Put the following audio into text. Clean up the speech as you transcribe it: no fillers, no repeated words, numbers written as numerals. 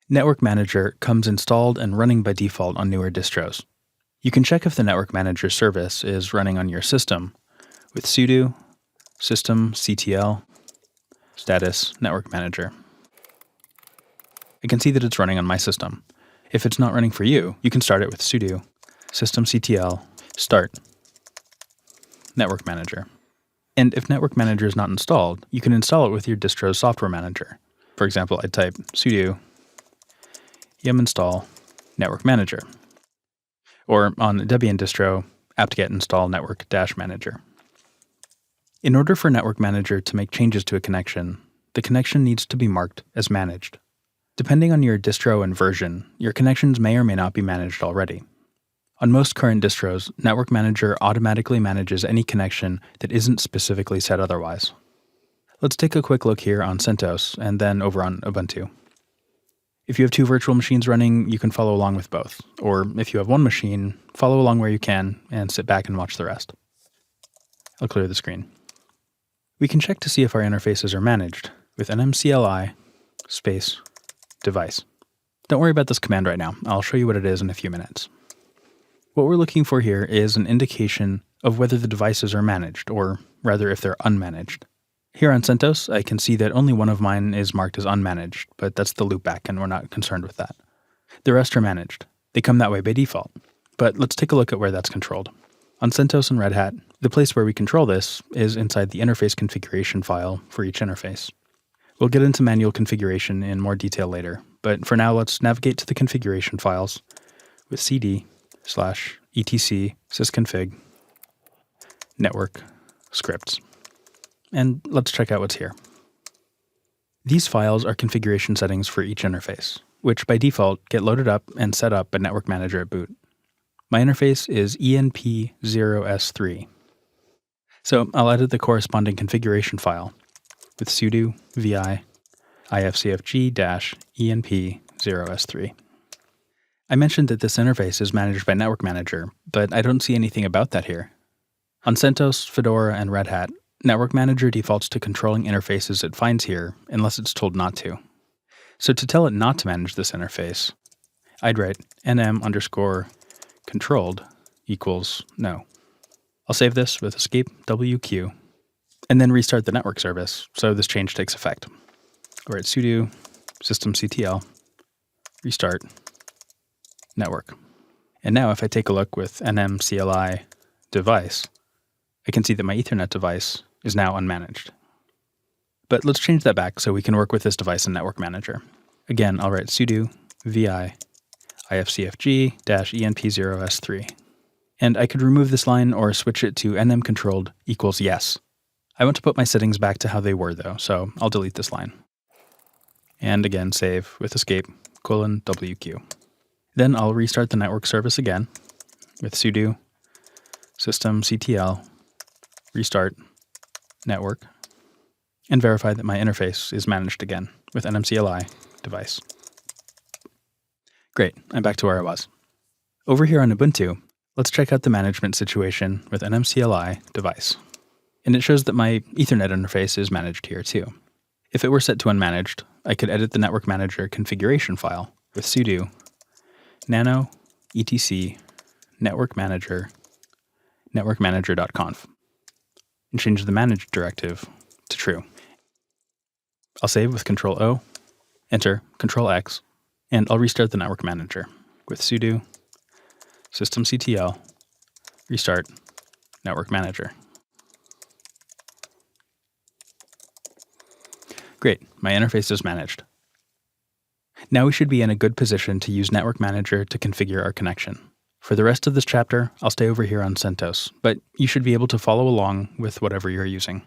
Network Manager comes installed and running by default on newer distros. You can check if the Network Manager service is running on your system with sudo systemctl status network manager. I can see that it's running on my system. If it's not running for you, you can start it with sudo systemctl start network manager. And if Network Manager is not installed, you can install it with your distro's software manager. For example, I'd type sudo yum install network manager. Or on a Debian distro, apt-get install network-manager. In order for Network Manager to make changes to a connection, the connection needs to be marked as managed. Depending on your distro and version, your connections may or may not be managed already. On most current distros, Network Manager automatically manages any connection that isn't specifically set otherwise. Let's take a quick look here on CentOS and then over on Ubuntu. If you have two virtual machines running, you can follow along with both. Or if you have one machine, follow along where you can and sit back and watch the rest. I'll clear the screen. We can check to see if our interfaces are managed with nmcli space device. Don't worry about this command right now. I'll show you what it is in a few minutes. What we're looking for here is an indication of whether the devices are managed, or rather if they're unmanaged. Here on CentOS, I can see that only one of mine is marked as unmanaged, but that's the loopback and we're not concerned with that. The rest are managed. They come that way by default. But let's take a look at where that's controlled. On CentOS and Red Hat, the place where we control this is inside the interface configuration file for each interface. We'll get into manual configuration in more detail later, but for now let's navigate to the configuration files with cd/etc sysconfig network scripts. And let's check out what's here. These files are configuration settings for each interface, which by default get loaded up and set up by Network Manager at boot. My interface is enp0s3. So I'll edit the corresponding configuration file with sudo vi ifcfg-enp0s3. I mentioned that this interface is managed by Network Manager, but I don't see anything about that here. On CentOS, Fedora, and Red Hat, Network Manager defaults to controlling interfaces it finds here unless it's told not to. So to tell it not to manage this interface, I'd write nm_controlled equals no. I'll save this with escape wq and then restart the network service so this change takes effect. I'll write sudo systemctl restart network. And now if I take a look with nmcli device, I can see that my Ethernet device is now unmanaged. But let's change that back so we can work with this device in Network Manager. Again, I'll write sudo vi ifcfg-enp0s3. And I could remove this line or switch it to nmcontrolled equals yes. I want to put my settings back to how they were though, so I'll delete this line. And again, save with escape :wq. Then I'll restart the network service again with sudo systemctl restart network and verify that my interface is managed again with nmcli device. Great, I'm back to where I was. Over here on Ubuntu, let's check out the management situation with nmcli device. And it shows that my Ethernet interface is managed here too. If it were set to unmanaged, I could edit the Network Manager configuration file with sudo nano etc network manager networkmanager.conf and change the managed directive to true. I'll save with Ctrl-O, enter Ctrl-X, and I'll restart the Network Manager with sudo systemctl restart network manager. Great, my interface is managed. Now we should be in a good position to use Network Manager to configure our connection. For the rest of this chapter, I'll stay over here on CentOS, but you should be able to follow along with whatever you're using.